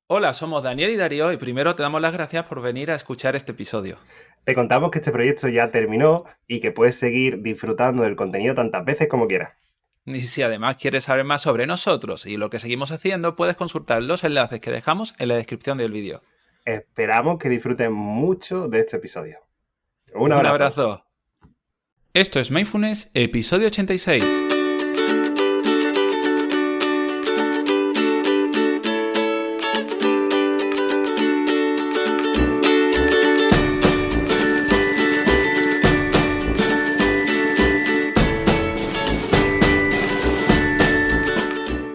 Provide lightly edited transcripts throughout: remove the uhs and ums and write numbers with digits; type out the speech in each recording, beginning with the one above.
Hola, somos Daniel y Darío y primero te damos las gracias por venir a escuchar este episodio. Te contamos que este proyecto ya terminó y que puedes seguir disfrutando del contenido tantas veces como quieras. Y si además quieres saber más sobre nosotros y lo que seguimos haciendo, puedes consultar los enlaces que dejamos en la descripción del vídeo. Esperamos que disfruten mucho de este episodio. Un Un abrazo. abrazo. Esto es Mindfulness, episodio 86.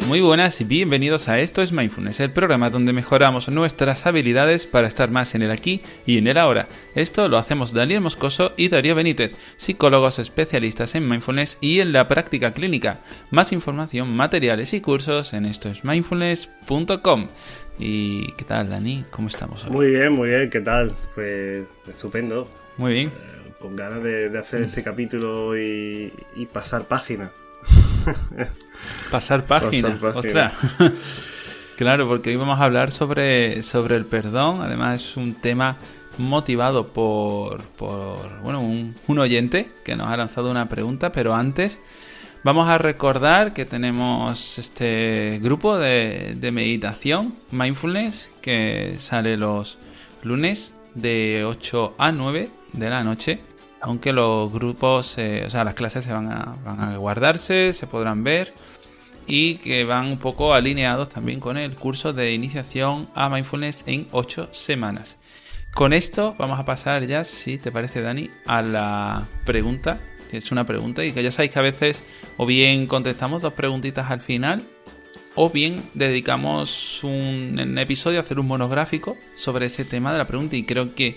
Muy buenas y bienvenidos a Esto es Mindfulness, el programa donde mejoramos nuestras habilidades para estar más en el aquí y en el ahora. Esto lo hacemos Daniel Moscoso y Darío Benítez, psicólogos especialistas en Mindfulness y en la práctica clínica. Más información, materiales y cursos en estoesmindfulness.com. ¿Y qué tal, Dani? ¿Cómo estamos hoy? Muy bien, ¿qué tal? Pues estupendo. Muy bien. Con ganas de hacer este capítulo y pasar página. Pasar página. Pasar página. Ostras. Claro, porque hoy vamos a hablar sobre el perdón. Además es un tema motivado por bueno, un oyente que nos ha lanzado una pregunta, pero antes vamos a recordar que tenemos este grupo de meditación, Mindfulness, que sale los lunes de 8 a 9 de la noche. Aunque los grupos, o sea, las clases van a guardarse, se podrán ver y que van un poco alineados también con el curso de iniciación a Mindfulness en 8 semanas. Con esto vamos a pasar ya, si te parece, Dani, a la pregunta, que es una pregunta y que ya sabéis que a veces o bien contestamos dos preguntitas al final o bien dedicamos un episodio a hacer un monográfico sobre ese tema de la pregunta y creo que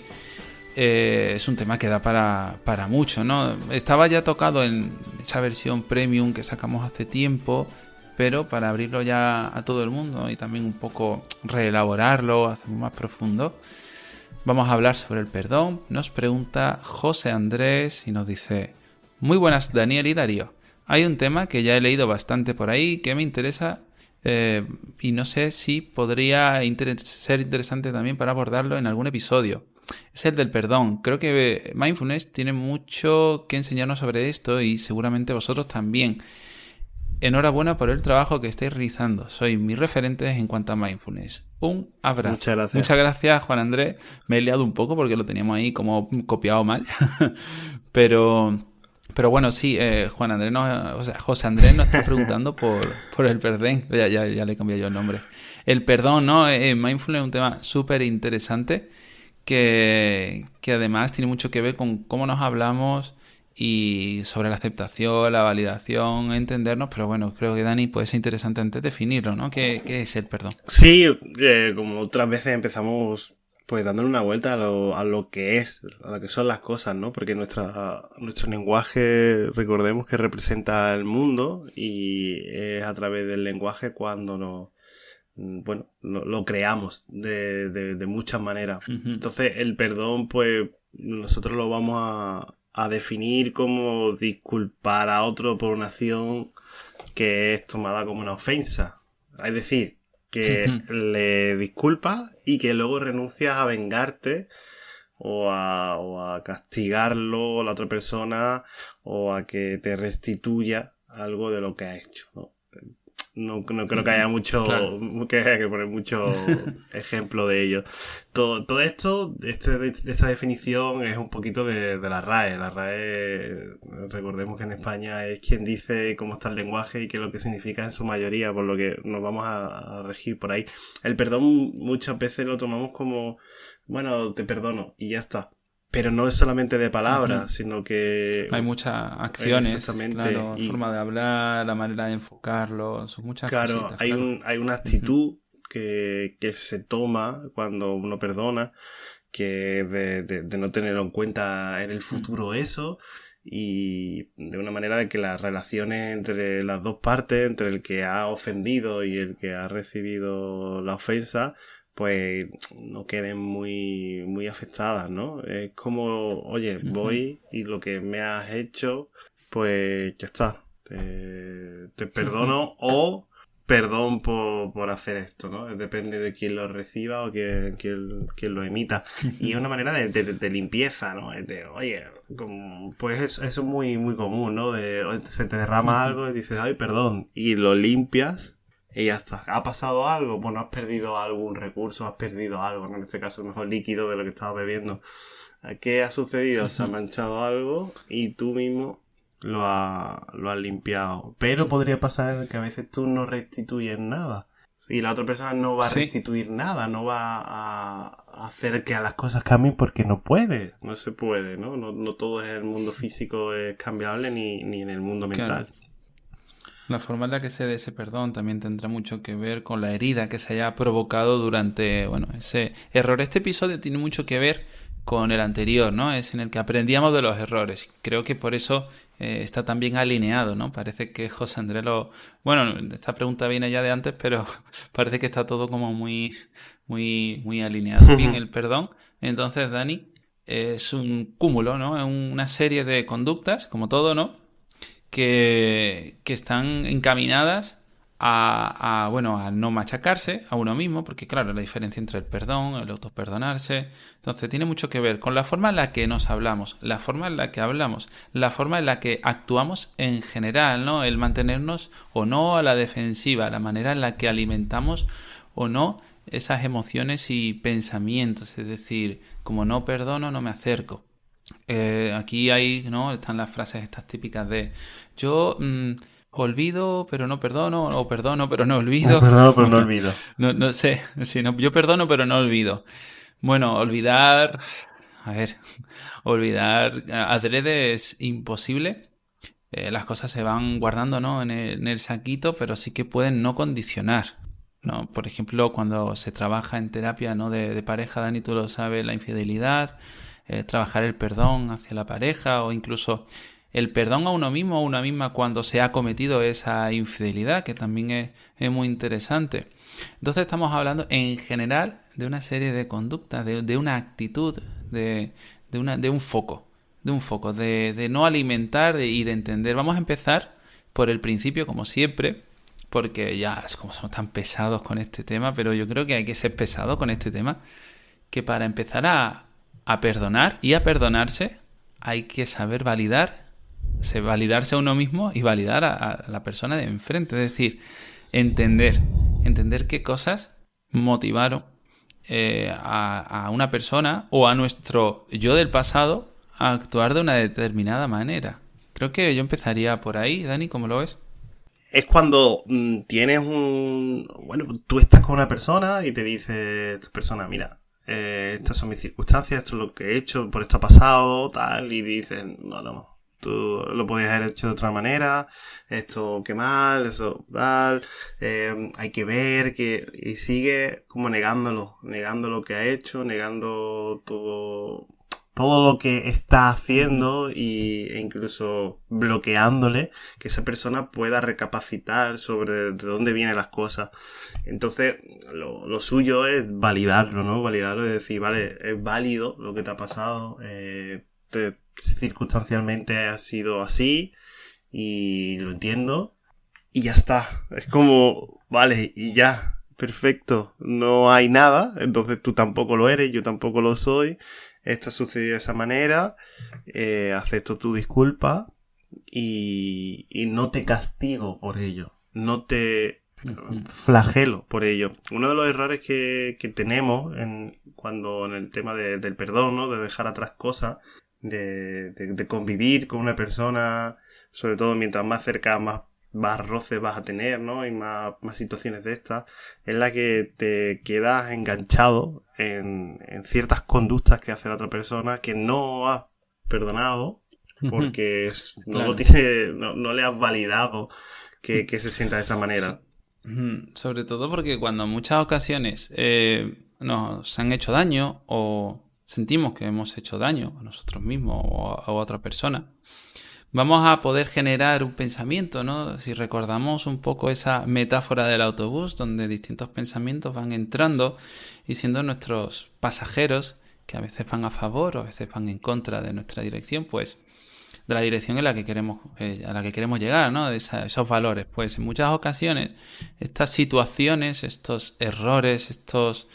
es un tema que da para mucho, ¿no? Estaba ya tocado en esa versión premium que sacamos hace tiempo, pero para abrirlo ya a todo el mundo y también un poco reelaborarlo, hacerlo más profundo, vamos a hablar sobre el perdón. Nos pregunta José Andrés y nos dice: muy buenas, Daniel y Darío. Hay un tema que ya he leído bastante por ahí que me interesa y no sé si podría ser interesante también para abordarlo en algún episodio. Es el del perdón. Creo que Mindfulness tiene mucho que enseñarnos sobre esto y seguramente vosotros también. Enhorabuena por el trabajo que estáis realizando. Sois mis referentes en cuanto a Mindfulness. Un Muchas abrazo. gracias. Muchas gracias, Juan Andrés. Me he liado un poco porque lo teníamos ahí como copiado mal. pero, pero bueno, sí, Juan Andrés o sea, José Andrés nos está preguntando por el perdón. Ya le cambié yo el nombre. El perdón, ¿no? Mindfulness es un tema súper interesante que además tiene mucho que ver con cómo nos hablamos y sobre la aceptación, la validación, entendernos, pero bueno, creo que Dani puede ser interesante antes definirlo, ¿no? ¿Qué es el perdón? Sí, como otras veces empezamos pues dándole una vuelta a lo que es, a lo que son las cosas, ¿no? Porque nuestro lenguaje, recordemos que representa el mundo y es a través del lenguaje cuando bueno, lo creamos de muchas maneras. Ujú. Entonces, el perdón, pues, nosotros lo vamos a definir como disculpar a otro por una acción que es tomada como una ofensa. Es decir, que Ujú. le disculpas y que luego renuncias a vengarte o a castigarlo a la otra persona o a que te restituya algo de lo que ha hecho, ¿no? No creo que haya Ujú. Claro. que poner mucho ejemplo de ello. Todo esto, de esta definición es un poquito de la RAE. La RAE, recordemos que en España es quien dice cómo está el lenguaje y qué es lo que significa en su mayoría, por lo que nos vamos a regir por ahí. El perdón muchas veces lo tomamos como, bueno, te perdono y ya está. Pero no es solamente de Ujú. palabras, sino que Hay muchas acciones, exactamente. claro, Y forma de hablar, la manera de enfocarlo, son muchas claro, cositas, claro. hay una Ujú. actitud que se toma cuando uno perdona, que de no tenerlo en cuenta en el Ujú. futuro eso, y de una manera de que las relaciones entre las dos partes, entre el que ha ofendido y el que ha recibido la ofensa, pues no queden muy afectadas, ¿no? Es como, oye, Ujú. voy y lo que me has hecho, pues ya está. Te Ujú. perdono o perdón por hacer esto, ¿no? Depende de quién lo reciba o quién lo emita. Y es una manera de limpieza, ¿no? Oye, pues eso es muy, muy común, ¿no? Se te derrama algo y dices, ay, perdón, y lo limpias y ya está. ¿Ha pasado algo? Bueno, has perdido algún recurso, has perdido algo, ¿no? En este caso, el mejor líquido de lo que estabas bebiendo. ¿Qué ha sucedido? Se ha manchado algo y tú mismo lo has limpiado. Pero podría pasar que a veces tú no restituyes nada. Y la otra persona no va a restituir nada, no va a hacer que las cosas cambien porque no puede. No se puede, ¿no? No todo en el mundo físico es cambiable ni en el mundo mental. Claro. La forma en la que se dé ese perdón también tendrá mucho que ver con la herida que se haya provocado durante, ese error. Este episodio tiene mucho que ver con el anterior, ¿no? Es en el que aprendíamos de los errores. Creo que por eso está tan bien alineado, ¿no? Parece que José Andrés Bueno, esta pregunta viene ya de antes, pero parece que está todo como muy, muy, muy alineado. Bien, el perdón, entonces, Dani, es un cúmulo, ¿no? Es una serie de conductas, como todo, ¿no? Que están encaminadas a no machacarse a uno mismo, porque claro, la diferencia entre el perdón, el autoperdonarse, entonces tiene mucho que ver con la forma en la que nos hablamos, la forma en la que hablamos, la forma en la que actuamos en general, ¿no? El mantenernos o no a la defensiva, la manera en la que alimentamos o no esas emociones y pensamientos, es decir, como no perdono, no me acerco. Aquí hay, ¿no? Están las frases estas típicas de yo olvido pero no perdono, o perdono pero no olvido. Perdono pero no olvido. No sé, yo perdono pero no olvido. Bueno, olvidar adrede es imposible. Las cosas se van guardando, ¿no? en el saquito, pero sí que pueden no condicionar, ¿no? Por ejemplo, cuando se trabaja en terapia, ¿no? de pareja, Dani, tú lo sabes, la infidelidad, trabajar el perdón hacia la pareja o incluso el perdón a uno mismo o a una misma cuando se ha cometido esa infidelidad, que también es muy interesante. Entonces estamos hablando en general de una serie de conductas, de una actitud, de un foco, de no alimentar y de entender. Vamos a empezar por el principio, como siempre, porque ya es como somos tan pesados con este tema, pero yo creo que hay que ser pesado con este tema, que para empezar a perdonar y a perdonarse hay que saber validarse a uno mismo y validar a la persona de enfrente, es decir, entender qué cosas motivaron a una persona o a nuestro yo del pasado a actuar de una determinada manera. Creo que yo empezaría por ahí, Dani, ¿cómo lo ves? Es cuando tienes tú estás con una persona y te dice esta persona, mira, estas son mis circunstancias, esto es lo que he hecho, por esto ha pasado, tal, y dices, no, tú lo podías haber hecho de otra manera, esto qué mal, eso tal, hay que ver, y sigue como negando lo que ha hecho, negando todo lo que está haciendo e incluso bloqueándole que esa persona pueda recapacitar sobre de dónde vienen las cosas. Entonces, lo suyo es validarlo, ¿no? Validarlo y decir, vale, es válido lo que te ha pasado, circunstancialmente ha sido así y lo entiendo y ya está. Es como, vale, y ya, perfecto, no hay nada, entonces tú tampoco lo eres, yo tampoco lo soy. Esto ha sucedido de esa manera, acepto tu disculpa y no te castigo por ello, no te flagelo por ello. Uno de los errores que tenemos cuando en el tema del perdón, ¿no? De dejar atrás cosas, de convivir con una persona, sobre todo mientras más cerca, más roces vas a tener, ¿no? Y más situaciones de estas, en la que te quedas enganchado en ciertas conductas que hace la otra persona que no has perdonado porque Claro. no le has validado que se sienta de esa manera. Sobre todo porque cuando en muchas ocasiones nos han hecho daño o sentimos que hemos hecho daño a nosotros mismos o a otra persona, vamos a poder generar un pensamiento, ¿no? Si recordamos un poco esa metáfora del autobús, donde distintos pensamientos van entrando y siendo nuestros pasajeros, que a veces van a favor o a veces van en contra de nuestra dirección, pues de la dirección en la que queremos, a la que queremos llegar, ¿no? De esos valores. Pues en muchas ocasiones estas situaciones, estos errores, estos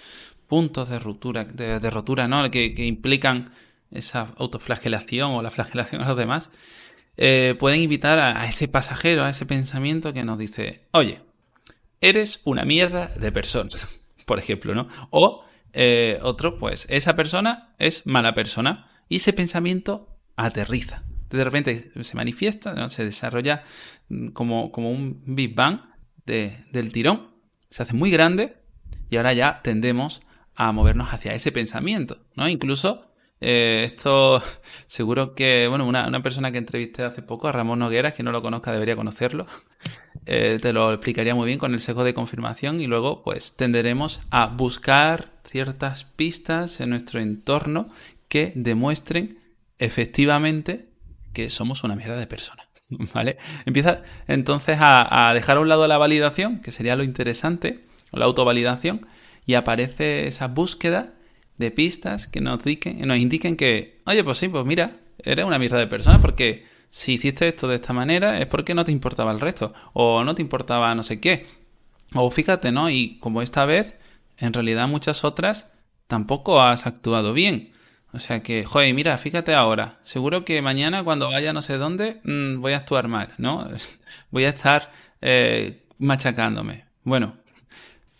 puntos de rotura, ¿no? Que implican esa autoflagelación o la flagelación a los demás, pueden invitar a ese pasajero, a ese pensamiento que nos dice, oye, eres una mierda de persona, por ejemplo, ¿no? O otro, pues, esa persona es mala persona. Y ese pensamiento aterriza. De repente se manifiesta, ¿no? Se desarrolla como un Big Bang del tirón. Se hace muy grande y ahora ya tendemos a movernos hacia ese pensamiento, ¿no? Incluso esto seguro que, bueno, una persona que entrevisté hace poco, a Ramón Nogueras, que no lo conozca debería conocerlo, te lo explicaría muy bien con el sesgo de confirmación y luego pues tenderemos a buscar ciertas pistas en nuestro entorno que demuestren efectivamente que somos una mierda de persona, ¿vale? Empieza entonces a dejar a un lado la validación, que sería lo interesante, la autovalidación, y aparece esa búsqueda de pistas que nos indiquen que, oye, pues sí, pues mira, eres una mierda de persona porque si hiciste esto de esta manera es porque no te importaba el resto, o no te importaba no sé qué, o fíjate, ¿no? Y como esta vez, en realidad muchas otras tampoco has actuado bien. O sea que, joder, mira, fíjate ahora, seguro que mañana cuando vaya no sé dónde, voy a actuar mal, ¿no? Voy a estar machacándome. Bueno,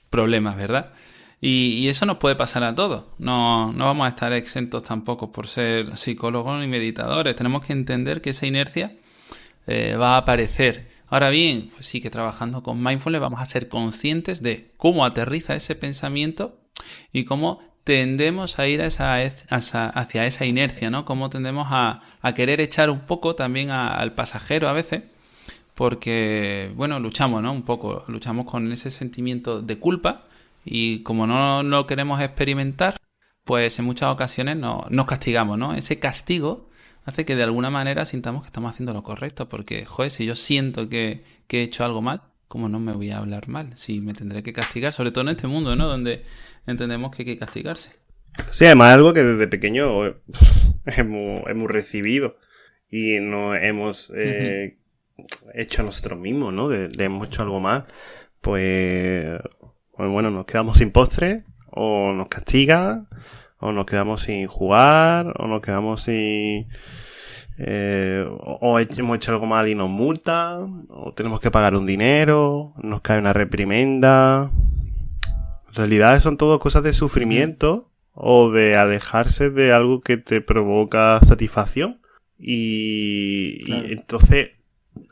problemas, ¿verdad? Y eso nos puede pasar a todos. No vamos a estar exentos tampoco por ser psicólogos ni meditadores. Tenemos que entender que esa inercia va a aparecer. Ahora bien, pues sí que trabajando con mindfulness vamos a ser conscientes de cómo aterriza ese pensamiento y cómo tendemos a ir hacia esa inercia, ¿no? Cómo tendemos a querer echar un poco también al pasajero a veces, porque, bueno, luchamos, ¿no? Un poco, luchamos con ese sentimiento de culpa y como no lo queremos experimentar, pues en muchas ocasiones nos castigamos, ¿no? Ese castigo hace que de alguna manera sintamos que estamos haciendo lo correcto, porque, joder, si yo siento que he hecho algo mal, ¿cómo no me voy a hablar mal? Si me tendré que castigar, sobre todo en este mundo, ¿no? Donde entendemos que hay que castigarse. Sí, además es algo que desde pequeño hemos recibido y nos hemos hecho a nosotros mismos, ¿no? Le hemos hecho algo mal, pues bueno, nos quedamos sin postre, o nos castigan, o nos quedamos sin jugar, o nos quedamos sin... o hemos hecho algo mal y nos multan, o tenemos que pagar un dinero, nos cae una reprimenda. En realidad son todo cosas de sufrimiento o de alejarse de algo que te provoca satisfacción. Claro. Y entonces,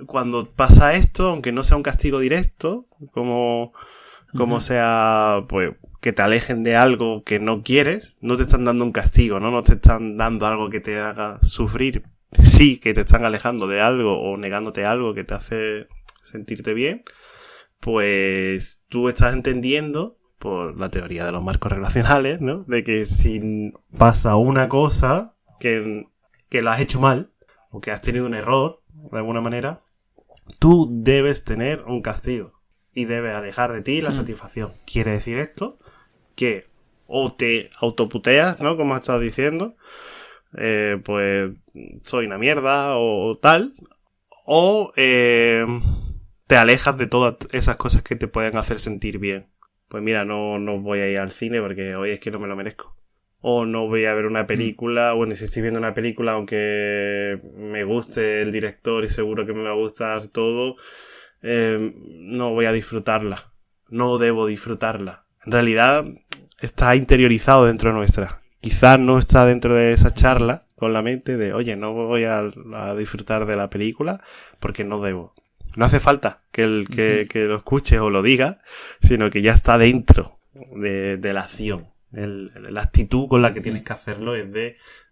cuando pasa esto, aunque no sea un castigo directo, como sea, pues, que te alejen de algo que no quieres, no te están dando un castigo, ¿no? No te están dando algo que te haga sufrir. Sí, que te están alejando de algo o negándote algo que te hace sentirte bien, pues tú estás entendiendo, por la teoría de los marcos relacionales, ¿no? De que si pasa una cosa que lo has hecho mal, o que has tenido un error, de alguna manera, tú debes tener un castigo. Y debes alejar de ti la satisfacción. Quiere decir esto que o te autoputeas, ¿no? Como has estado diciendo, pues soy una mierda o tal, o te alejas de todas esas cosas que te pueden hacer sentir bien. Pues mira, no voy a ir al cine porque hoy es que no me lo merezco. O no voy a ver una película, bueno, si estoy viendo una película, aunque me guste el director y seguro que me va a gustar todo, no voy a disfrutarla. No debo disfrutarla. En realidad está interiorizado dentro nuestra. Quizás no está dentro de esa charla con la mente de, oye, no voy a disfrutar de la película porque no debo. No hace falta que lo escuches o lo digas, sino que ya está dentro de la acción. La actitud con la que tienes que hacerlo es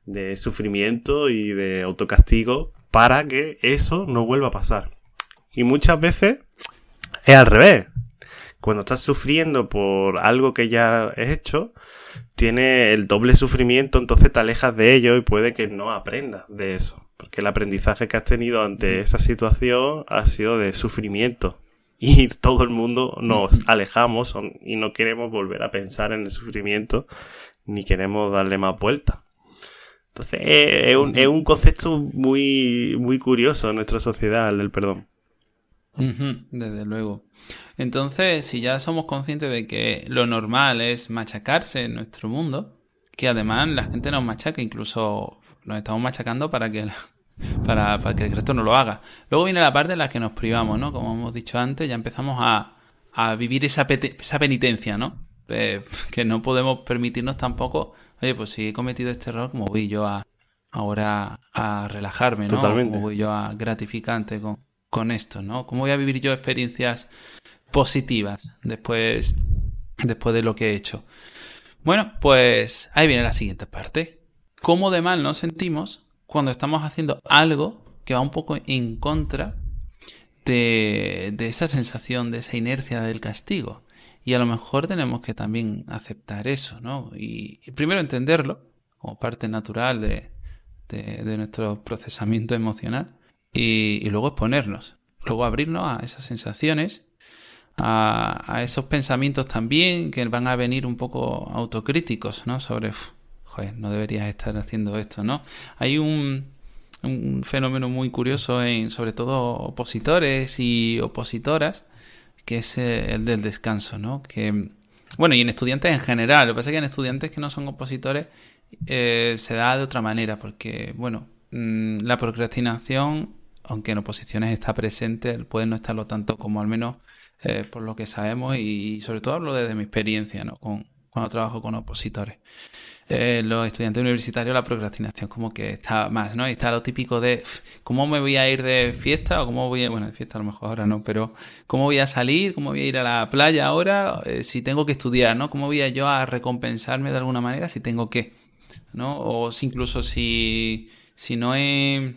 de sufrimiento y de autocastigo para que eso no vuelva a pasar. Y muchas veces es al revés. Cuando estás sufriendo por algo que ya has hecho, tiene el doble sufrimiento, entonces te alejas de ello y puede que no aprendas de eso. Porque el aprendizaje que has tenido ante esa situación ha sido de sufrimiento. Y todo el mundo nos alejamos y no queremos volver a pensar en el sufrimiento, ni queremos darle más vuelta. Entonces es un concepto muy, muy curioso en nuestra sociedad, el del perdón. Desde luego. Entonces, si ya somos conscientes de que lo normal es machacarse en nuestro mundo, que además la gente nos machaca, incluso nos estamos machacando para que que el resto no lo haga. Luego viene la parte en la que nos privamos, ¿no? Como hemos dicho antes, ya empezamos a vivir esa penitencia, ¿no? Que no podemos permitirnos tampoco, oye, pues si he cometido este error, ¿cómo voy yo ahora a relajarme, ¿no? Totalmente. ¿Cómo voy yo a gratificante con esto, ¿no? ¿Cómo voy a vivir yo experiencias positivas después de lo que he hecho? Bueno, pues ahí viene la siguiente parte. ¿Cómo de mal nos sentimos cuando estamos haciendo algo que va un poco en contra de esa sensación, de esa inercia del castigo? Y a lo mejor tenemos que también aceptar eso, ¿no? Y primero entenderlo como parte natural de nuestro procesamiento emocional y luego exponernos, luego abrirnos a esas sensaciones, a esos pensamientos también que van a venir un poco autocríticos, ¿no? Sobre, joder, no deberías estar haciendo esto, ¿no? Hay un fenómeno muy curioso en, sobre todo, opositores y opositoras, que es el del descanso, ¿no? Que, bueno, y en estudiantes en general. Lo que pasa es que en estudiantes que no son opositores se da de otra manera, porque, bueno, la procrastinación, aunque en oposiciones está presente, puede no estarlo tanto como al menos por lo que sabemos y sobre todo hablo desde mi experiencia, ¿no? Cuando trabajo con opositores. Los estudiantes universitarios la procrastinación como que está más, ¿no? Y está lo típico de ¿cómo me voy a ir de fiesta? O cómo voy a... Bueno, de fiesta a lo mejor ahora no, pero ¿cómo voy a salir? ¿Cómo voy a ir a la playa ahora? Si tengo que estudiar, ¿no? ¿Cómo voy a yo a recompensarme de alguna manera si tengo que? ¿No? O si incluso si no he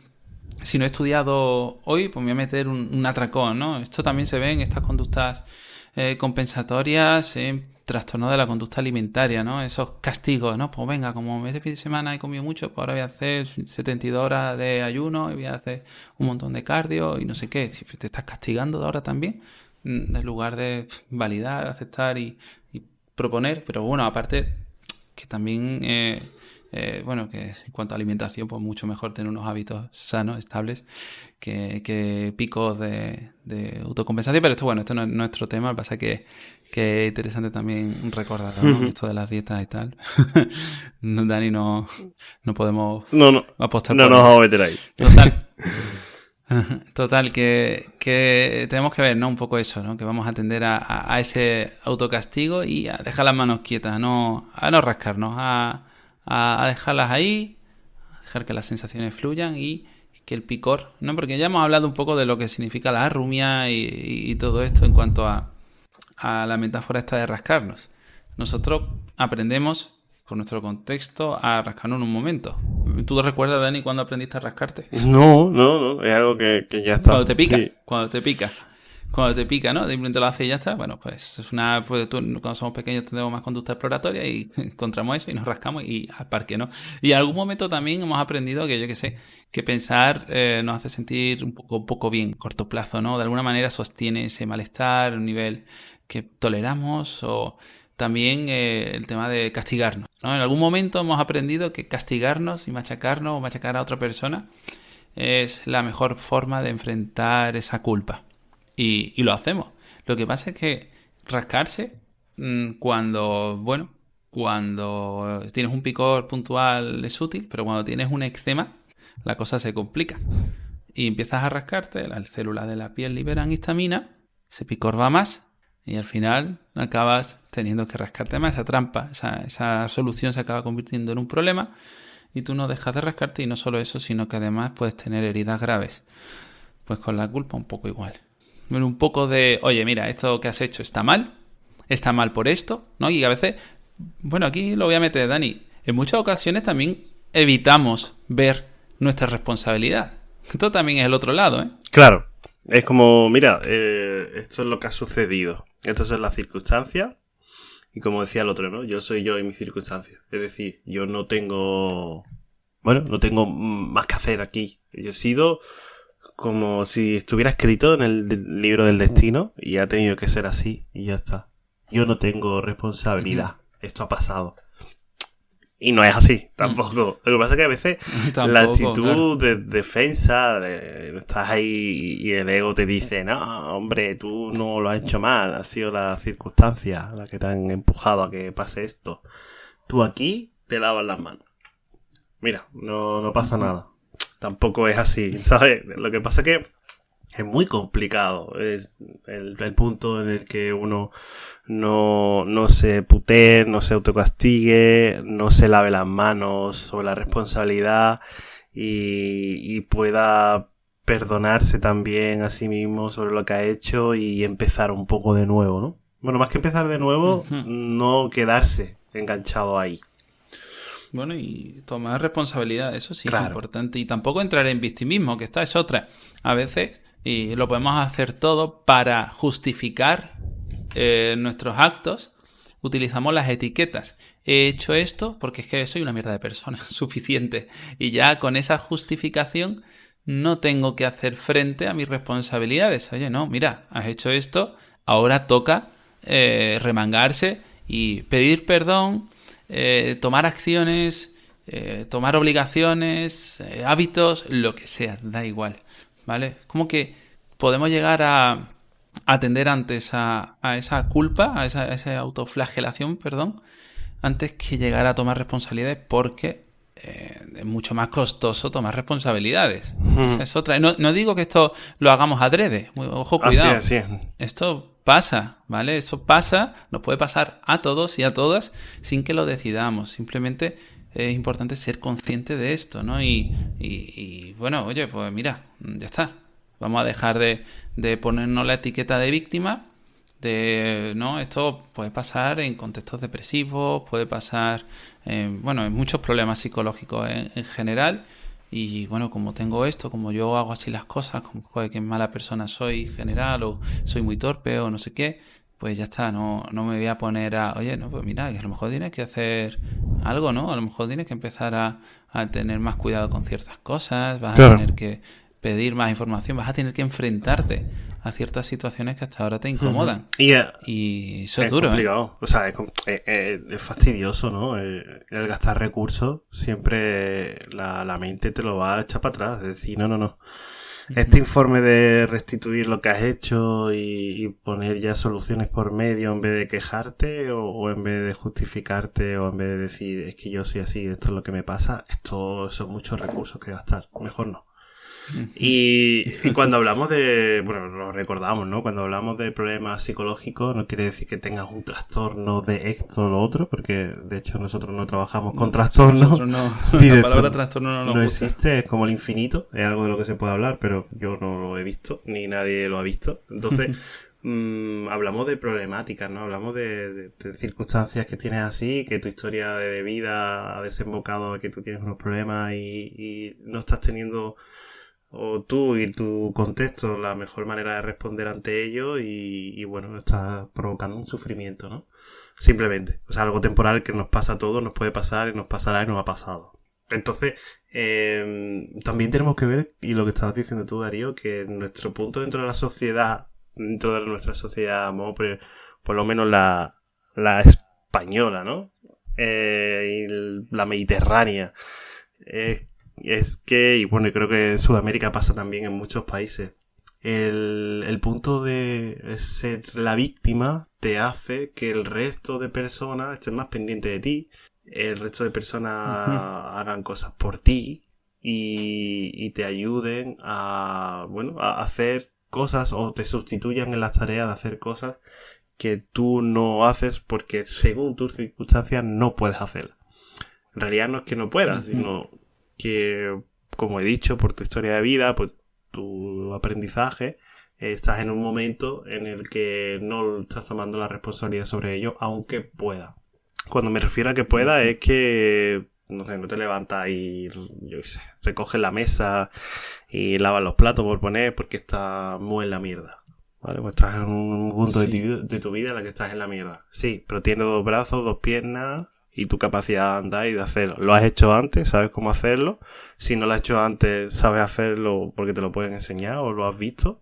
estudiado hoy, pues me voy a meter un atracón, ¿no? Esto también se ve en estas conductas compensatorias, trastorno de la conducta alimentaria, ¿no? Esos castigos, ¿no? Pues venga, como este fin de semana he comido mucho, pues ahora voy a hacer 72 horas de ayuno y voy a hacer un montón de cardio y no sé qué. Te estás castigando ahora también, en lugar de validar, aceptar y proponer. Pero bueno, aparte que también... bueno, que en cuanto a alimentación, pues mucho mejor tener unos hábitos sanos, estables, que picos de autocompensación. Pero esto, bueno, esto no es nuestro tema. Lo que pasa es que es interesante también recordar, ¿no? Esto de las dietas y tal. Dani, no podemos apostar por nos vamos a meter ahí. Total, que tenemos que ver, ¿no? Un poco eso, ¿no? Que vamos a tender a ese autocastigo y a dejar las manos quietas, a no rascarnos, a dejarlas ahí, a dejar que las sensaciones fluyan y que el picor, ¿no? Porque ya hemos hablado un poco de lo que significa la rumia y todo esto en cuanto a la metáfora esta de rascarnos. Nosotros aprendemos, por nuestro contexto, a rascarnos en un momento. ¿Tú recuerdas, Dani, cuando aprendiste a rascarte? No, es algo que ya está. Cuando te pica, sí. Cuando te pica, ¿no? Simplemente lo haces y ya está. Bueno, pues es cuando somos pequeños tenemos más conducta exploratoria y encontramos eso y nos rascamos y al parque, ¿no? Y en algún momento también hemos aprendido que, yo qué sé, que pensar nos hace sentir un poco bien, corto plazo, ¿no? De alguna manera sostiene ese malestar, un nivel que toleramos o también el tema de castigarnos, ¿no? En algún momento hemos aprendido que castigarnos y machacarnos o machacar a otra persona es la mejor forma de enfrentar esa culpa. Y lo hacemos. Lo que pasa es que rascarse cuando tienes un picor puntual es útil, pero cuando tienes un eczema la cosa se complica. Y empiezas a rascarte, las células de la piel liberan histamina, ese picor va más y al final acabas teniendo que rascarte más. Esa trampa, esa solución se acaba convirtiendo en un problema y tú no dejas de rascarte y no solo eso, sino que además puedes tener heridas graves. Pues con la culpa un poco igual. Un poco de, oye, mira, esto que has hecho está mal por esto, ¿no? Y a veces, bueno, aquí lo voy a meter, Dani, en muchas ocasiones también evitamos ver nuestra responsabilidad. Esto también es el otro lado, ¿eh? Claro, es como, mira, esto es lo que ha sucedido, estas son las circunstancias y como decía el otro, ¿no? Yo soy yo y mis circunstancias, es decir, yo no tengo más que hacer aquí, yo he sido... como si estuviera escrito en el libro del destino y ha tenido que ser así y ya está. Yo no tengo responsabilidad. Esto ha pasado. Y no es así, tampoco. Lo que pasa es que a veces la actitud de defensa, estás ahí y el ego te dice, no, hombre, tú no lo has hecho mal, ha sido la circunstancia la que te han empujado a que pase esto. Tú aquí te lavas las manos. Mira, no pasa nada. Tampoco es así, ¿sabes? Lo que pasa es que es muy complicado. Es el punto en el que uno no se putee, no se autocastigue, no se lave las manos sobre la responsabilidad y pueda perdonarse también a sí mismo sobre lo que ha hecho y empezar un poco de nuevo, ¿no? Bueno, más que empezar de nuevo, no quedarse enganchado ahí. Bueno, y tomar responsabilidad, eso sí es importante. Y tampoco entrar en victimismo, que esta es otra. A veces, y lo podemos hacer todo para justificar nuestros actos, utilizamos las etiquetas. He hecho esto porque es que soy una mierda de persona, suficiente. Y ya con esa justificación no tengo que hacer frente a mis responsabilidades. Oye, no, mira, has hecho esto, ahora toca remangarse y pedir perdón, tomar acciones, tomar obligaciones, hábitos, lo que sea, da igual, ¿vale? Como que podemos llegar a atender antes a esa culpa, a esa autoflagelación, perdón, antes que llegar a tomar responsabilidades, porque es mucho más costoso tomar responsabilidades. Esa es otra. No digo que esto lo hagamos adrede, ojo, cuidado. Así es. Esto pasa, ¿vale? Eso pasa, nos puede pasar a todos y a todas sin que lo decidamos. Simplemente es importante ser consciente de esto, ¿no? Y bueno, oye, pues mira, ya está. Vamos a dejar de ponernos la etiqueta de víctima. No, esto puede pasar en contextos depresivos, puede pasar en muchos problemas psicológicos en general. Y bueno, como tengo esto, como yo hago así las cosas, como joder, qué mala persona soy en general, o soy muy torpe, o no sé qué, pues ya está, no me voy a poner oye, no, pues mira, que a lo mejor tienes que hacer algo, ¿no? A lo mejor tienes que empezar a tener más cuidado con ciertas cosas, vas a tener que pedir más información, vas a tener que enfrentarte a ciertas situaciones que hasta ahora te incomodan. Y eso es duro, complicado. O sea, es fastidioso, ¿no? El gastar recursos, siempre la mente te lo va a echar para atrás. Es decir, no. Este informe de restituir lo que has hecho y poner ya soluciones por medio en vez de quejarte o en vez de justificarte o en vez de decir, es que yo soy así, esto es lo que me pasa, esto son muchos recursos que gastar. Mejor no. Y cuando hablamos bueno, lo recordamos, ¿no? Cuando hablamos de problemas psicológicos, no quiere decir que tengas un trastorno de esto o lo otro, porque de hecho nosotros no trabajamos con trastornos. La palabra trastorno no gusta. Existe, es como el infinito, es algo de lo que se puede hablar, pero yo no lo he visto, ni nadie lo ha visto. Entonces, hablamos de problemáticas, ¿no? Hablamos de circunstancias que tienes así, que tu historia de vida ha desembocado a que tú tienes unos problemas y no estás teniendo, o tú y tu contexto, la mejor manera de responder ante ello y bueno, estás provocando un sufrimiento, ¿no? Simplemente. O sea, algo temporal que nos pasa a todos, nos puede pasar y nos pasará y nos ha pasado. Entonces, también tenemos que ver, y lo que estabas diciendo tú, Darío, que nuestro punto dentro de la sociedad, dentro de nuestra sociedad, vamos a poner por lo menos la española, ¿no? Y la mediterránea, es que, y bueno, creo que en Sudamérica pasa también en muchos países, el punto de ser la víctima te hace que el resto de personas estén más pendientes de ti, el resto de personas hagan cosas por ti y te ayuden a hacer cosas o te sustituyan en las tareas de hacer cosas que tú no haces porque según tus circunstancias no puedes hacerlas. En realidad no es que no puedas, sino que, como he dicho, por tu historia de vida, por tu aprendizaje, estás en un momento en el que no estás tomando la responsabilidad sobre ello, aunque pueda. Cuando me refiero a que pueda es que, no sé, no te levantas y, yo qué sé, recoges la mesa y lavas los platos por poner porque estás muy en la mierda. ¿Vale? Pues estás en un punto de tu vida en la que estás en la mierda. Sí, pero tienes 2 brazos, 2 piernas y tu capacidad de andar y de hacerlo. Lo has hecho antes, sabes cómo hacerlo. Si no lo has hecho antes, sabes hacerlo porque te lo pueden enseñar o lo has visto.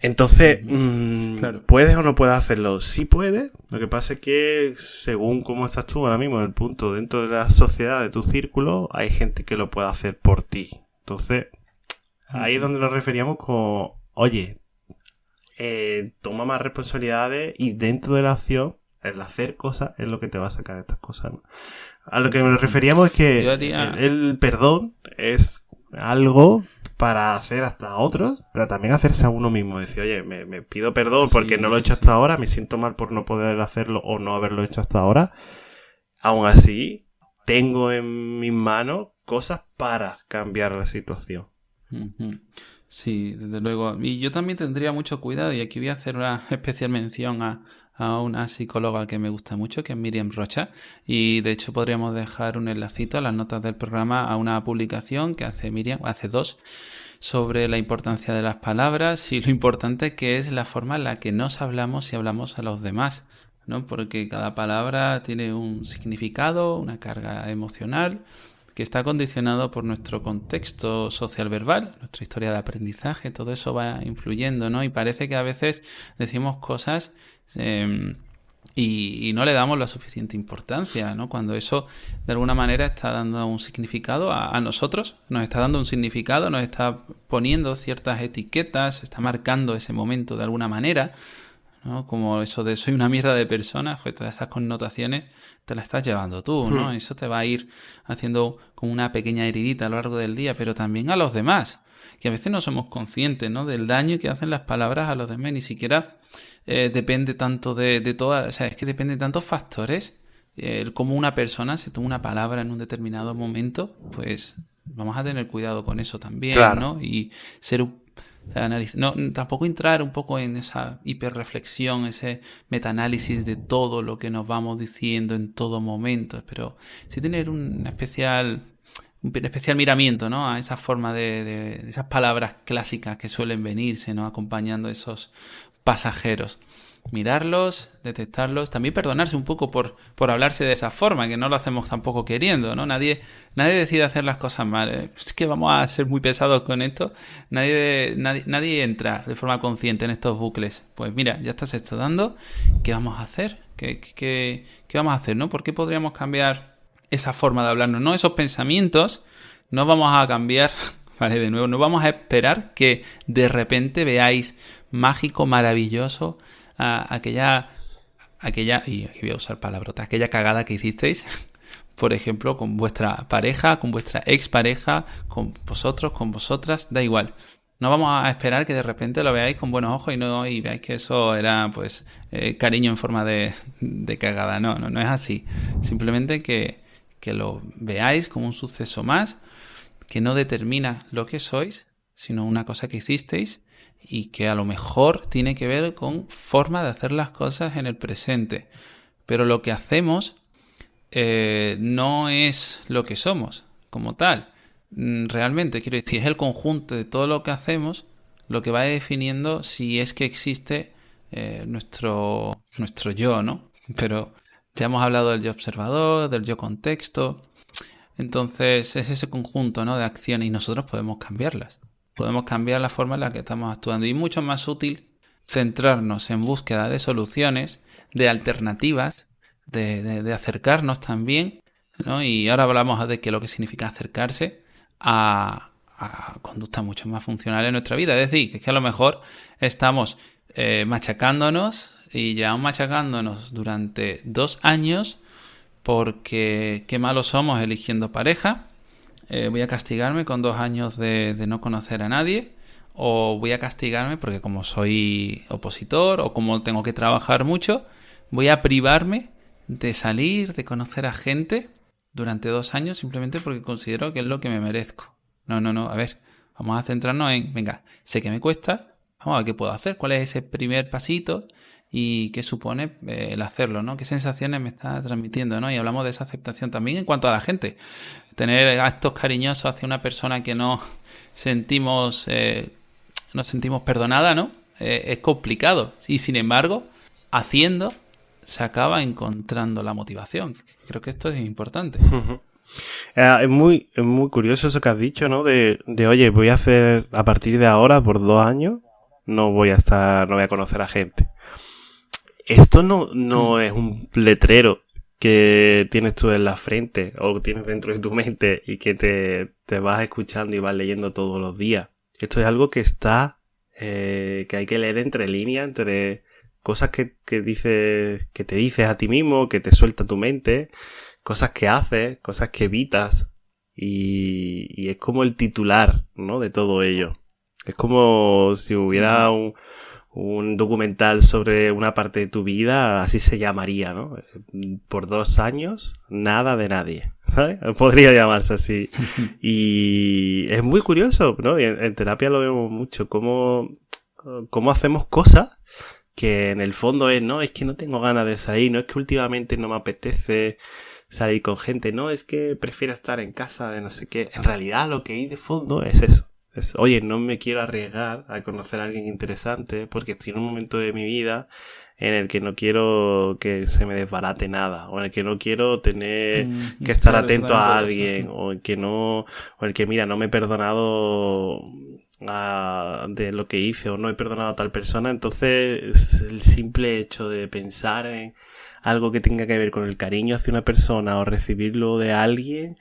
Entonces, Claro. ¿puedes o no puedes hacerlo? Sí puedes. Lo que pasa es que según cómo estás tú ahora mismo en el punto dentro de la sociedad, de tu círculo, hay gente que lo puede hacer por ti. Entonces, ahí es donde nos referíamos con, oye, toma más responsabilidades y dentro de la acción, el hacer cosas es lo que te va a sacar estas cosas, ¿no? A lo que nos referíamos es que Yo haría... el perdón es algo para hacer hasta a otros, pero también hacerse a uno mismo. Decir, oye, me pido perdón porque no lo he hecho hasta ahora, me siento mal por no poder hacerlo o no haberlo hecho hasta ahora. Aún así, tengo en mis manos cosas para cambiar la situación. Ujú. Sí, desde luego. Y yo también tendría mucho cuidado, y aquí voy a hacer una especial mención a una psicóloga que me gusta mucho, que es Miriam Rocha, y de hecho podríamos dejar un enlacito a las notas del programa a una publicación que hace Miriam, hace dos, sobre la importancia de las palabras y lo importante que es la forma en la que nos hablamos y hablamos a los demás, ¿no? Porque cada palabra tiene un significado, una carga emocional, que está condicionado por nuestro contexto social verbal, nuestra historia de aprendizaje, todo eso va influyendo, ¿no? Y parece que a veces decimos cosas y no le damos la suficiente importancia, ¿no? Cuando eso de alguna manera está dando un significado a nosotros, nos está dando un significado, nos está poniendo ciertas etiquetas, está marcando ese momento de alguna manera, ¿no? Como eso de soy una mierda de persona, pues todas esas connotaciones te las estás llevando tú, ¿no? Eso te va a ir haciendo como una pequeña heridita a lo largo del día, pero también a los demás, que a veces no somos conscientes, ¿no? Del daño que hacen las palabras a los demás, ni siquiera depende tanto de todas, o sea, es que depende de tantos factores, como una persona se toma una palabra en un determinado momento, pues vamos a tener cuidado con eso también, Claro. ¿no? Y ser no, tampoco entrar un poco en esa hiperreflexión, ese metaanálisis de todo lo que nos vamos diciendo en todo momento, pero sí tener un especial miramiento, ¿no? A esa forma de esas palabras clásicas que suelen venirse, ¿no? Acompañando a esos pasajeros. Mirarlos, detectarlos, también perdonarse un poco por hablarse de esa forma, que no lo hacemos tampoco queriendo, ¿no? Nadie decide hacer las cosas mal. Es que vamos a ser muy pesados con esto. Nadie entra de forma consciente en estos bucles. Pues mira, ya se está dando. ¿Qué vamos a hacer? ¿Qué vamos a hacer, no? ¿Por qué podríamos cambiar esa forma de hablarnos? No, esos pensamientos no vamos a cambiar. Vale, de nuevo, no vamos a esperar que de repente veáis mágico, maravilloso, aquella, y aquí voy a usar palabrotas, aquella cagada que hicisteis, por ejemplo, con vuestra pareja, con vuestra expareja, con vosotros, con vosotras, da igual. No vamos a esperar que de repente lo veáis con buenos ojos y veáis que eso era, pues, cariño en forma de cagada. No es así. Simplemente que lo veáis como un suceso más, que no determina lo que sois, sino una cosa que hicisteis y que a lo mejor tiene que ver con forma de hacer las cosas en el presente. Pero lo que hacemos no es lo que somos como tal. Realmente, quiero decir, es el conjunto de todo lo que hacemos lo que va definiendo si es que existe nuestro yo, ¿no? Pero ya hemos hablado del yo observador, del yo contexto. Entonces es ese conjunto, ¿no?, de acciones y nosotros podemos cambiarlas. Podemos cambiar la forma en la que estamos actuando. Y mucho más útil centrarnos en búsqueda de soluciones, de alternativas, de acercarnos también, ¿no? Y ahora hablamos de lo que significa acercarse a conductas mucho más funcionales en nuestra vida. Es decir, que es que a lo mejor estamos machacándonos y llevamos machacándonos durante 2 años porque qué malos somos eligiendo pareja. Voy a castigarme con 2 años de no conocer a nadie, o voy a castigarme porque como soy opositor o como tengo que trabajar mucho, voy a privarme de salir, de conocer a gente durante 2 años simplemente porque considero que es lo que me merezco. No, a ver, vamos a centrarnos en, venga, sé que me cuesta, vamos a ver qué puedo hacer, cuál es ese primer pasito y qué supone el hacerlo, ¿no? ¿Qué sensaciones me está transmitiendo, ¿no? Y hablamos de esa aceptación también en cuanto a la gente. Tener actos cariñosos hacia una persona que no sentimos perdonada, ¿no? Es complicado. Y sin embargo, haciendo se acaba encontrando la motivación. Creo que esto es importante. Es muy curioso eso que has dicho, ¿no? De oye, voy a hacer a partir de ahora por 2 años no voy a conocer a gente. Esto no es un letrero que tienes tú en la frente o tienes dentro de tu mente y que te vas escuchando y vas leyendo todos los días. Esto es algo que está, que hay que leer entre líneas, entre cosas que dices, que te dices a ti mismo, que te suelta tu mente, cosas que haces, cosas que evitas, y es como el titular, ¿no? De todo ello. Es como si hubiera un documental sobre una parte de tu vida, así se llamaría, ¿no? Por 2 años, nada de nadie, ¿sabes? Podría llamarse así. Y es muy curioso, ¿no? Y en terapia lo vemos mucho, cómo hacemos cosas que en el fondo es que no tengo ganas de salir, no es que últimamente no me apetece salir con gente, no es que prefiero estar en casa de no sé qué. En realidad lo que hay de fondo es eso. Oye, no me quiero arriesgar a conocer a alguien interesante porque estoy en un momento de mi vida en el que no quiero que se me desbarate nada, o en el que no quiero tener que estar atento a alguien, o en el que mira, no me he perdonado de lo que hice, o no he perdonado a tal persona. Entonces el simple hecho de pensar en algo que tenga que ver con el cariño hacia una persona o recibirlo de alguien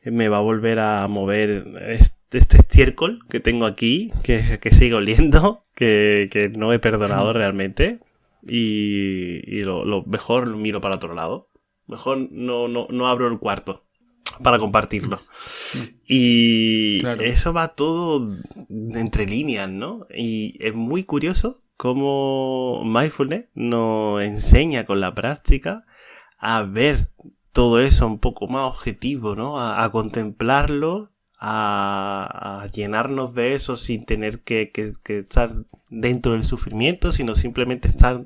me va a volver a mover este estiércol que tengo aquí, que sigo oliendo, que no he perdonado realmente, y lo mejor lo miro para otro lado. Mejor no abro el cuarto para compartirlo. Y claro, eso va todo entre líneas, ¿no? Y es muy curioso cómo mindfulness nos enseña con la práctica a ver todo eso un poco más objetivo, ¿no? A contemplarlo, a llenarnos de eso sin tener que estar dentro del sufrimiento, sino simplemente estar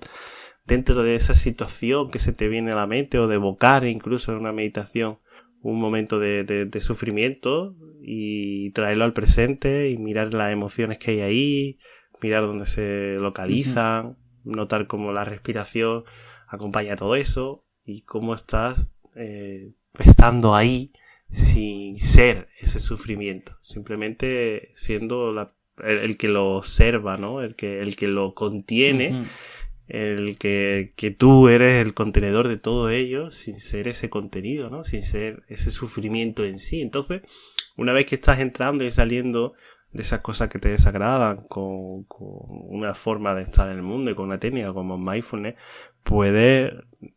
dentro de esa situación que se te viene a la mente, o de evocar incluso en una meditación un momento de sufrimiento y traerlo al presente y mirar las emociones que hay ahí, mirar dónde se localizan, notar cómo la respiración acompaña todo eso y cómo estás estando ahí sin ser ese sufrimiento, simplemente siendo el que lo observa, ¿no? El que lo contiene, el que tú eres el contenedor de todo ello, sin ser ese contenido, ¿no? Sin ser ese sufrimiento en sí. Entonces, una vez que estás entrando y saliendo de esas cosas que te desagradan con una forma de estar en el mundo y con una técnica como mindfulness, puedes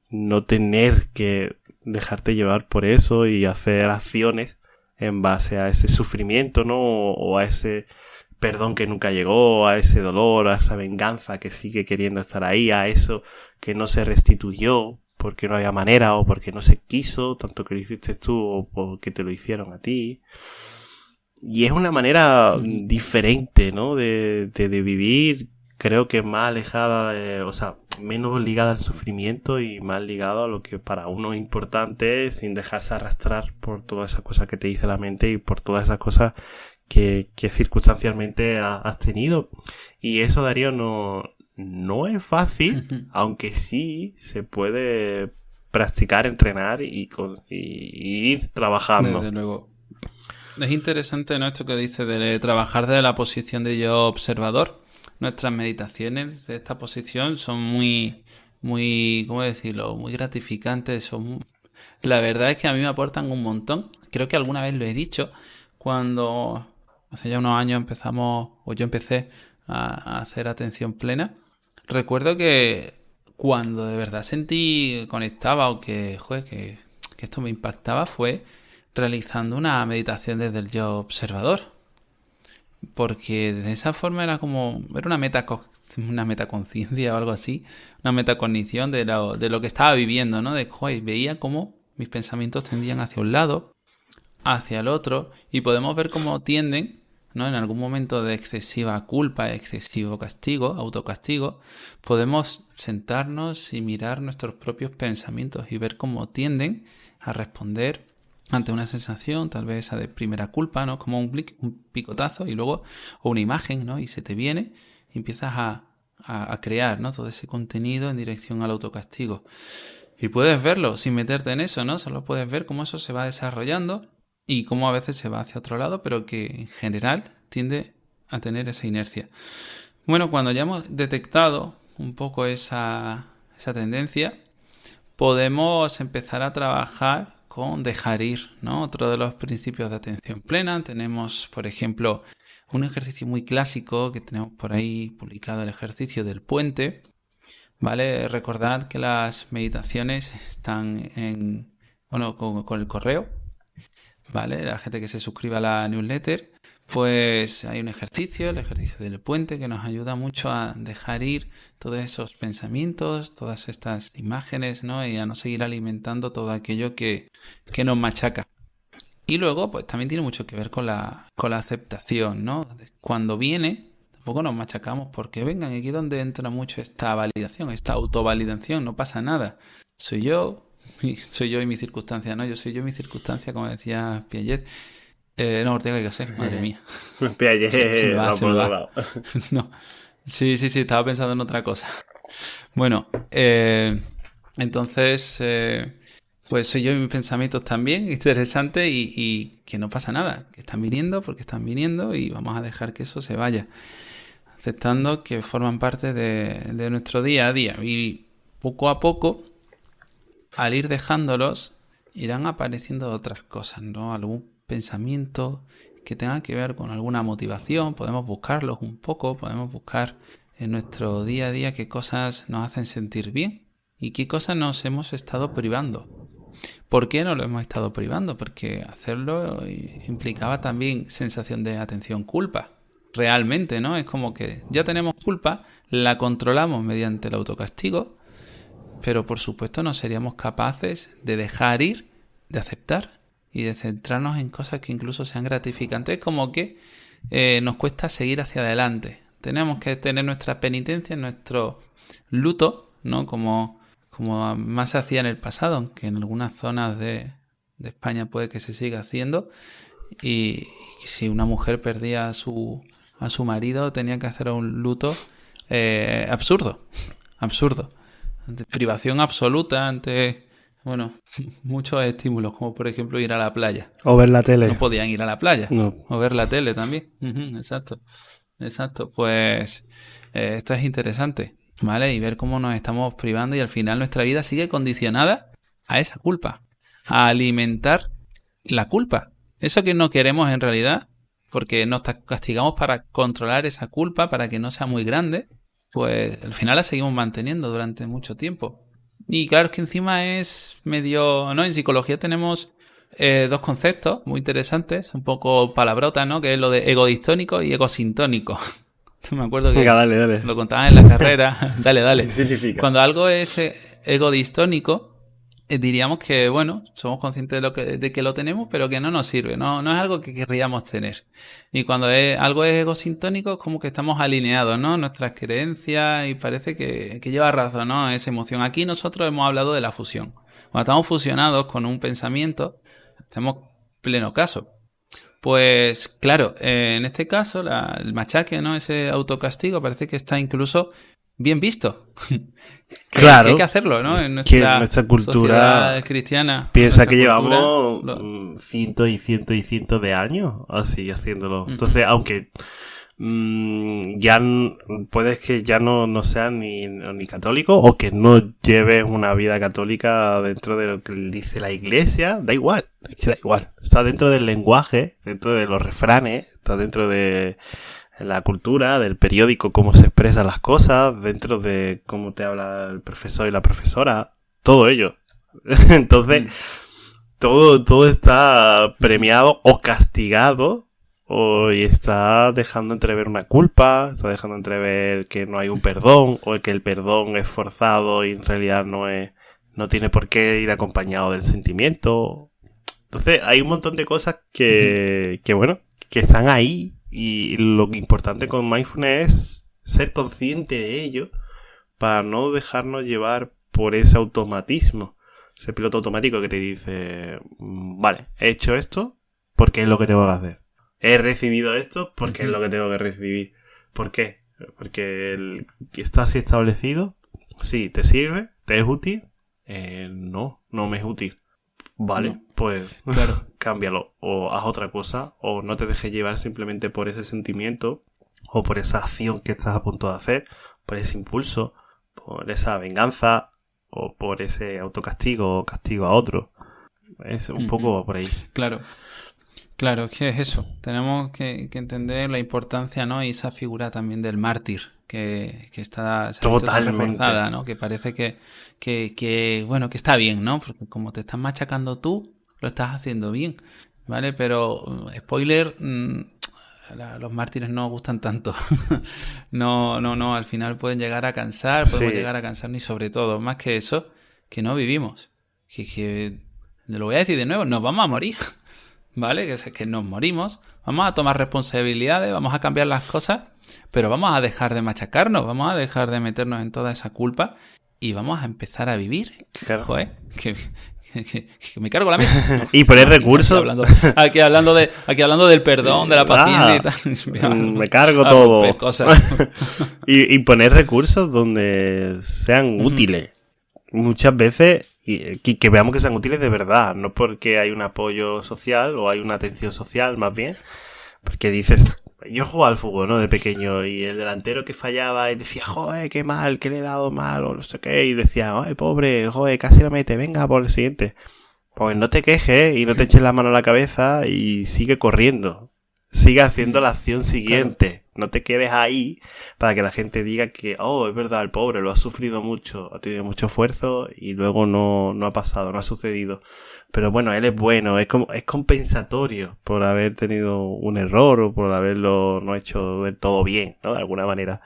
no tener que dejarte llevar por eso y hacer acciones en base a ese sufrimiento, ¿no? O a ese perdón que nunca llegó, a ese dolor, a esa venganza que sigue queriendo estar ahí, a eso que no se restituyó porque no había manera, o porque no se quiso, tanto que lo hiciste tú o porque te lo hicieron a ti. Y es una manera diferente, ¿no? De vivir, creo que más alejada, menos ligada al sufrimiento y más ligada a lo que para uno es importante, sin dejarse arrastrar por todas esas cosas que te dice la mente y por todas esas cosas que circunstancialmente has tenido. Y eso, Darío, no es fácil, aunque sí se puede practicar, entrenar y ir trabajando. Desde luego. Es interesante, ¿no?, esto que dice de trabajar desde la posición de yo observador. Nuestras meditaciones de esta posición son muy, ¿cómo decirlo?, muy gratificantes. La verdad es que a mí me aportan un montón. Creo que alguna vez lo he dicho, cuando hace ya unos años yo empecé a hacer atención plena. Recuerdo que cuando de verdad conectaba, o que esto me impactaba, fue realizando una meditación desde el yo observador, porque de esa forma era una metaconciencia o algo así, una metacognición de lo que estaba viviendo, ¿no? Veía cómo mis pensamientos tendían hacia un lado, hacia el otro, y podemos ver cómo tienden, ¿no? En algún momento de excesiva culpa, excesivo castigo, autocastigo, podemos sentarnos y mirar nuestros propios pensamientos y ver cómo tienden a responder ante una sensación, tal vez esa de primera culpa, ¿no? Como un picotazo, y luego, o una imagen, ¿no? Y se te viene y empiezas a crear, ¿no?, todo ese contenido en dirección al autocastigo. Y puedes verlo sin meterte en eso, ¿no? Solo puedes ver cómo eso se va desarrollando y cómo a veces se va hacia otro lado, pero que en general tiende a tener esa inercia. Bueno, cuando ya hemos detectado un poco esa tendencia, podemos empezar a trabajar con dejar ir, ¿no? Otro de los principios de atención plena. Tenemos, por ejemplo, un ejercicio muy clásico que tenemos por ahí publicado, el ejercicio del puente, ¿vale? Recordad que las meditaciones están con el correo, ¿vale? La gente que se suscriba a la newsletter, pues hay un ejercicio, el ejercicio del puente, que nos ayuda mucho a dejar ir todos esos pensamientos, todas estas imágenes, ¿no? Y a no seguir alimentando todo aquello que nos machaca. Y luego, pues también tiene mucho que ver con la aceptación, ¿no? Cuando viene, tampoco nos machacamos porque vengan, aquí es donde entra mucho esta validación, esta autovalidación, no pasa nada. Soy yo y mi circunstancia, ¿no? Yo soy yo y mi circunstancia, como decía Piaget. No, Ortega y Gasset, madre mía. Piaget, se me va. lado. No. Sí, estaba pensando en otra cosa. Bueno, entonces, pues soy yo y mis pensamientos también, interesante, y que no pasa nada, que están viniendo porque están viniendo y vamos a dejar que eso se vaya, aceptando que forman parte de nuestro día a día. Y poco a poco, al ir dejándolos, irán apareciendo otras cosas, ¿no? Algún pensamiento que tenga que ver con alguna motivación, podemos buscarlos un poco, podemos buscar en nuestro día a día qué cosas nos hacen sentir bien y qué cosas nos hemos estado privando. ¿Por qué no lo hemos estado privando? Porque hacerlo implicaba también sensación de atención, culpa. Realmente, ¿no? Es como que ya tenemos culpa, la controlamos mediante el autocastigo, pero por supuesto no seríamos capaces de dejar ir, de aceptar y de centrarnos en cosas que incluso sean gratificantes. Es como que nos cuesta seguir hacia adelante. Tenemos que tener nuestra penitencia, nuestro luto, ¿no? Como más se hacía en el pasado, aunque en algunas zonas de España puede que se siga haciendo. Y si una mujer perdía a su marido, tenía que hacer un luto absurdo. Ante privación absoluta, ante muchos estímulos, como por ejemplo ir a la playa. O ver la tele. No podían ir a la playa. No. O ver la tele también. Exacto. Pues esto es interesante, ¿vale? Y ver cómo nos estamos privando y al final nuestra vida sigue condicionada a esa culpa, a alimentar la culpa. Eso que no queremos en realidad, porque nos castigamos para controlar esa culpa, para que no sea muy grande, pues al final la seguimos manteniendo durante mucho tiempo. Y claro, es que encima es medio, ¿no? En psicología tenemos dos conceptos muy interesantes, un poco palabrotas, ¿no? Que es lo de ego distónico y ego sintónico. Me acuerdo que dale. Lo contaban en la carrera. Dale. ¿Qué significa? Cuando algo es ego distónico, diríamos que, somos conscientes de que lo tenemos, pero que no nos sirve. No es algo que querríamos tener. Y cuando algo es ego sintónico, es como que estamos alineados, ¿no? Nuestras creencias, y parece que lleva razón, ¿no? Esa emoción. Aquí nosotros hemos hablado de la fusión. Cuando estamos fusionados con un pensamiento, hacemos pleno caso. Pues claro, en este caso, el machaque, ¿no? Ese autocastigo parece que está incluso bien visto. Claro. Que hay que hacerlo, ¿no? En nuestra cultura cristiana. Piensa que llevamos cientos y cientos de años así haciéndolo. Entonces, aunque ya puedes que ya no seas ni católico o que no lleves una vida católica dentro de lo que dice la iglesia, da igual. Está dentro del lenguaje, dentro de los refranes, está dentro de la cultura, del periódico, cómo se expresan las cosas, dentro de cómo te habla el profesor y la profesora, todo ello. Entonces, todo está premiado o castigado, y está dejando entrever una culpa, está dejando entrever que no hay un perdón, o que el perdón es forzado y en realidad no tiene por qué ir acompañado del sentimiento. Entonces, hay un montón de cosas que están ahí. Y lo importante con mindfulness es ser consciente de ello para no dejarnos llevar por ese automatismo, ese piloto automático que te dice, vale, he hecho esto porque es lo que tengo que hacer, he recibido esto porque es lo que tengo que recibir. ¿Por qué? Porque está así establecido. Sí, ¿te sirve? ¿Te es útil? No me es útil. Vale, no. Pues claro, cámbialo o haz otra cosa o no te dejes llevar simplemente por ese sentimiento o por esa acción que estás a punto de hacer, por ese impulso, por esa venganza o por ese autocastigo o castigo a otro. Es un poco por ahí. Claro. Claro, es que es eso. Tenemos que entender la importancia, ¿no? Y esa figura también del mártir, que está se ha visto tan Totalmente. reforzada, ¿no? Que parece bueno, que está bien, ¿no? Porque como te estás machacando tú, lo estás haciendo bien, ¿vale? Pero, spoiler, los mártires no gustan tanto. No, al final pueden llegar a cansar, podemos Sí, llegar a cansarnos y sobre todo, más que eso, que no vivimos. Que lo voy a decir de nuevo, nos vamos a morir. ¿Vale? Que es que nos morimos, vamos a tomar responsabilidades, vamos a cambiar las cosas, pero vamos a dejar de machacarnos, vamos a dejar de meternos en toda esa culpa y vamos a empezar a vivir. claro. Joder, que me cargo la mesa. Y poner Aquí recursos. aquí hablando del perdón, de la paciencia y tal. Me cargo A todo. romper cosas. Y poner recursos donde sean útiles. Muchas veces que veamos que sean útiles de verdad, no porque hay un apoyo social o hay una atención social, más bien, porque dices, yo jugaba al fútbol, ¿no? De pequeño, y el delantero que fallaba y decía, joder, qué mal, que le he dado mal, o no sé qué, y decía, ay, pobre, joder, casi lo mete, venga por el siguiente. Pues no te quejes y no te eches la mano a la cabeza y sigue corriendo. Sigue haciendo la acción siguiente. Claro. No te quedes ahí para que la gente diga que, oh, es verdad, el pobre lo ha sufrido mucho, ha tenido mucho esfuerzo y luego no ha pasado, no ha sucedido. Pero bueno, él es bueno, es compensatorio por haber tenido un error o por haberlo no hecho del todo bien, ¿no? De alguna manera.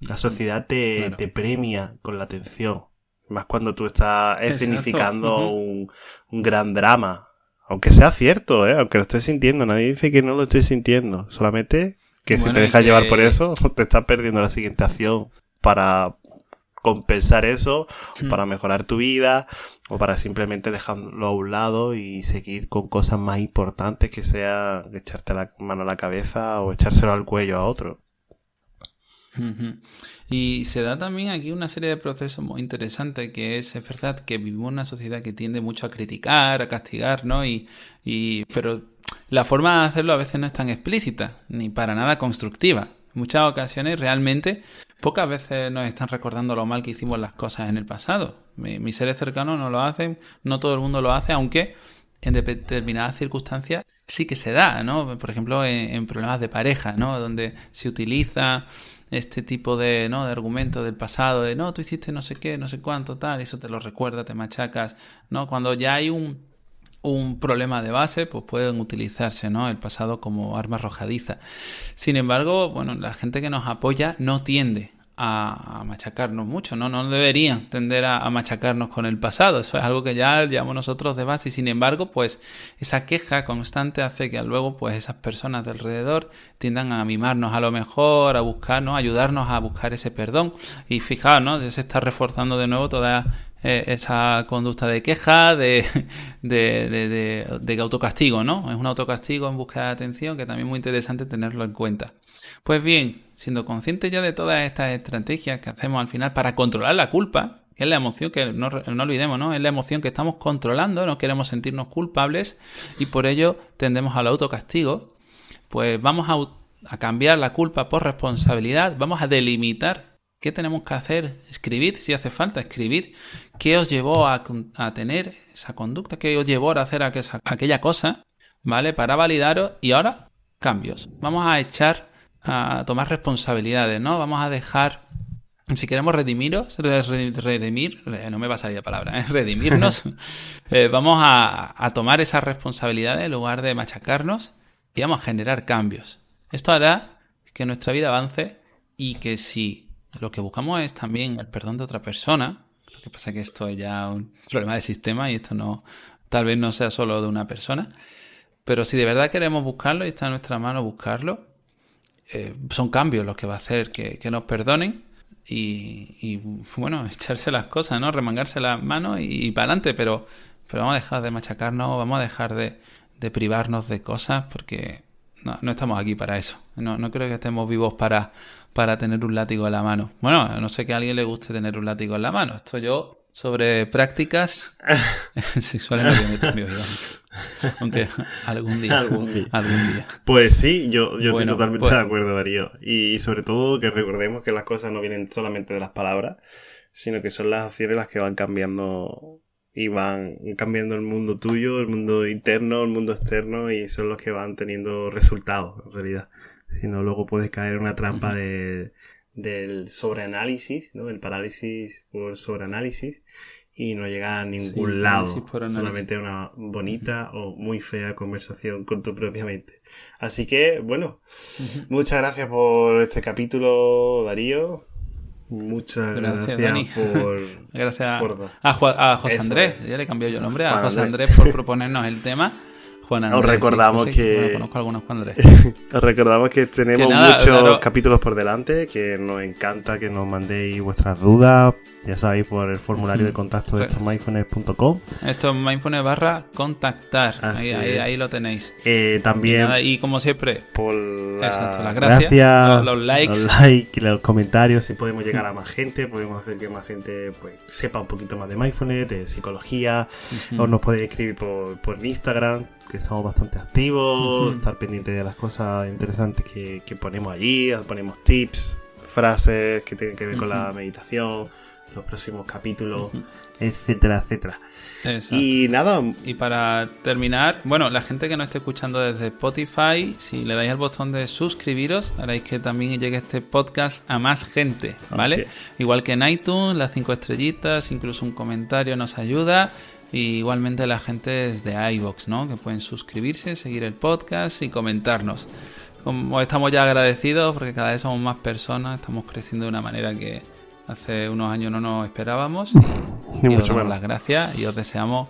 La sociedad te premia con la atención. Más cuando tú estás escenificando un gran drama. Aunque sea cierto, aunque lo estés sintiendo, nadie dice que no lo estés sintiendo. Solamente que si te dejas llevar por eso, te estás perdiendo la siguiente acción para compensar eso, para mejorar tu vida, o para simplemente dejarlo a un lado y seguir con cosas más importantes que sea echarte la mano a la cabeza o echárselo al cuello a otro. Y se da también aquí una serie de procesos muy interesantes, que es verdad que vivimos en una sociedad que tiende mucho a criticar, a castigar, ¿no? Pero la forma de hacerlo a veces no es tan explícita, ni para nada constructiva. En muchas ocasiones realmente pocas veces nos están recordando lo mal que hicimos las cosas en el pasado. Mis seres cercanos no lo hacen, no todo el mundo lo hace, aunque en determinadas circunstancias sí que se da, ¿no? Por ejemplo, en problemas de pareja, ¿no? Donde se utiliza este tipo de argumento del pasado, de no, tú hiciste no sé qué, no sé cuánto, tal, y eso te lo recuerda, te machacas, ¿no? Cuando ya hay un problema de base, pues pueden utilizarse, ¿no? El pasado como arma arrojadiza. Sin embargo, bueno, la gente que nos apoya no tiende a machacarnos mucho, no deberían tender a machacarnos con el pasado. Eso es algo que ya llevamos nosotros de base y sin embargo, pues esa queja constante hace que luego pues esas personas de alrededor tiendan a mimarnos a lo mejor, a buscarnos, a ayudarnos a buscar ese perdón. Y fijaos, ¿no? Ya se está reforzando de nuevo toda esa conducta de queja, de autocastigo, ¿no? Es un autocastigo en búsqueda de atención que también es muy interesante tenerlo en cuenta. Pues bien, siendo conscientes ya de todas estas estrategias que hacemos al final para controlar la culpa, que es la emoción que no olvidemos, ¿no? Es la emoción que estamos controlando, no queremos sentirnos culpables y por ello tendemos al autocastigo, pues vamos a cambiar la culpa por responsabilidad, vamos a delimitar qué tenemos que hacer, escribid si hace falta, escribid qué os llevó a tener esa conducta, qué os llevó a hacer aquella cosa, ¿vale? Para validaros y ahora cambios. Vamos a tomar responsabilidades, ¿no? Vamos a dejar, si queremos redimir, no me va a salir la palabra, redimirnos, vamos a tomar esas responsabilidades en lugar de machacarnos y vamos a generar cambios. Esto hará que nuestra vida avance y que si lo que buscamos es también el perdón de otra persona, lo que pasa es que esto es ya un problema de sistema y esto tal vez no sea solo de una persona, pero si de verdad queremos buscarlo y está en nuestra mano buscarlo, son cambios los que va a hacer que nos perdonen y bueno, echarse las cosas, ¿no? Remangarse las manos y para adelante, pero vamos a dejar de machacarnos, vamos a dejar de privarnos de cosas porque no estamos aquí para eso. No creo que estemos vivos para tener un látigo en la mano. Bueno, a no sé que a alguien le guste tener un látigo en la mano. Esto yo sobre prácticas sexuales no voy a meter mi oído. Aunque algún día. Algún día. Algún día. Pues sí, yo estoy Bueno, totalmente pues- de acuerdo, Darío. Y sobre todo que recordemos que las cosas no vienen solamente de las palabras, sino que son las acciones las que van cambiando y van cambiando el mundo tuyo, el mundo interno, el mundo externo, y son los que van teniendo resultados, en realidad. Si no, luego puedes caer en una trampa del sobreanálisis, ¿no? Del parálisis por sobreanálisis, y no llega a ningún Sí, lado. parálisis por análisis. Solamente una bonita o muy fea conversación con tu propia mente. Así que, bueno, muchas gracias por este capítulo, Darío. Muchas Gracias, gracias Dani. por... Gracias por- a José Eso Andrés. es. Ya le cambió yo el nombre. A Juan José Andrés. Andrés por proponernos el tema. Juan Andrés. Os recordamos sí, que- bueno, conozco a algunos Juan Andrés. Os recordamos que tenemos Que nada, muchos claro. capítulos por delante, que nos encanta que nos mandéis vuestras dudas, ya sabéis, por el formulario de contacto de estomindfulness.com. Esto es mindfulness/contactar. Así Ahí, es. ahí lo tenéis. También Y, nada, y como siempre, por exacto, las gracias, los likes. y los comentarios. Si podemos llegar a más gente, podemos hacer que más gente pues sepa un poquito más de mindfulness, de psicología. O nos podéis escribir por Instagram, que estamos bastante activos, estar pendientes de las cosas interesantes que ponemos allí. Ponemos tips, frases que tienen que ver con la meditación, los próximos capítulos, etcétera, etcétera. Exacto. Y nada, Y para terminar, bueno, la gente que nos esté escuchando desde Spotify, si le dais al botón de suscribiros, haréis que también llegue este podcast a más gente, ¿vale? Así es. Igual que en iTunes, las 5 estrellitas, incluso un comentario nos ayuda. Y igualmente la gente desde iVoox, ¿no? Que pueden suscribirse, seguir el podcast y comentarnos. Como estamos ya agradecidos porque cada vez somos más personas, estamos creciendo de una manera que hace unos años no nos esperábamos. Y os mucho damos menos. las gracias y os deseamos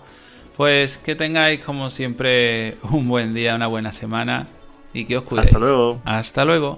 pues que tengáis como siempre un buen día, una buena semana y que os cuidéis. Hasta luego. Hasta luego.